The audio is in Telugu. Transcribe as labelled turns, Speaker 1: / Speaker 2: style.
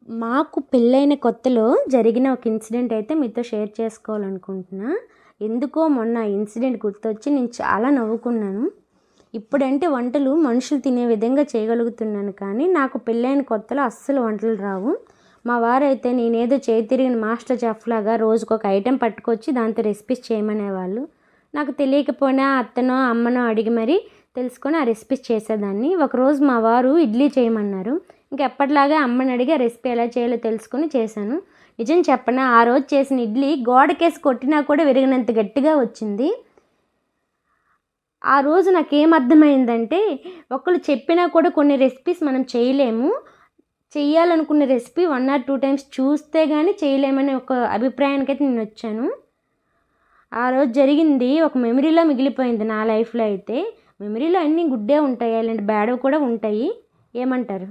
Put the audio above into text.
Speaker 1: మాకు పెళ్ళైన కొత్తలో జరిగిన ఒక ఇన్సిడెంట్ అయితే మీతో షేర్ చేసుకోవాలనుకుంటున్నా. ఎందుకో మొన్న ఆ ఇన్సిడెంట్ గుర్తొచ్చి నేను చాలా నవ్వుకున్నాను. ఇప్పుడంటే వంటలు మనుషులు తినే విధంగా చేయగలుగుతున్నాను, కానీ నాకు పెళ్ళైన కొత్తలో అస్సలు వంటలు రావు. మా వారైతే నేనేదో చేయి తిరిగిన మాస్టర్ చెఫ్ లాగా రోజుకొక ఐటెం పట్టుకొచ్చి దాంతో రెసిపీస్ చేయమనేవాళ్ళు. నాకు తెలియకపోయినా అత్తనో అమ్మనో అడిగి మరీ తెలుసుకొని ఆ రెసిపీస్ చేసేదాన్ని. ఒకరోజు మా వారు ఇడ్లీ చేయమన్నారు. ఎప్పటిలాగా అమ్మని అడిగి ఆ రెసిపీ ఎలా చేయాలో తెలుసుకొని చేశాను. నిజం చెప్పనా, ఆ రోజు చేసిన ఇడ్లీ గోడకేసి కొట్టినా కూడా విరిగినంత గట్టిగా వచ్చింది. ఆ రోజు నాకేం అర్థమైందంటే, ఒకళ్ళు చెప్పినా కూడా కొన్ని రెసిపీస్ మనం చేయలేము. చెయ్యాలనుకున్న రెసిపీ 1 or 2 times చూస్తే కానీ చేయలేమనే ఒక అభిప్రాయానికైతే నేను వచ్చాను. ఆ రోజు జరిగింది ఒక మెమరీలో మిగిలిపోయింది నా లైఫ్లో. అయితే మెమరీలో అన్నీ గుడ్డే ఉంటాయి, అలాంటి బ్యాడ్ కూడా ఉంటాయి. ఏమంటారు?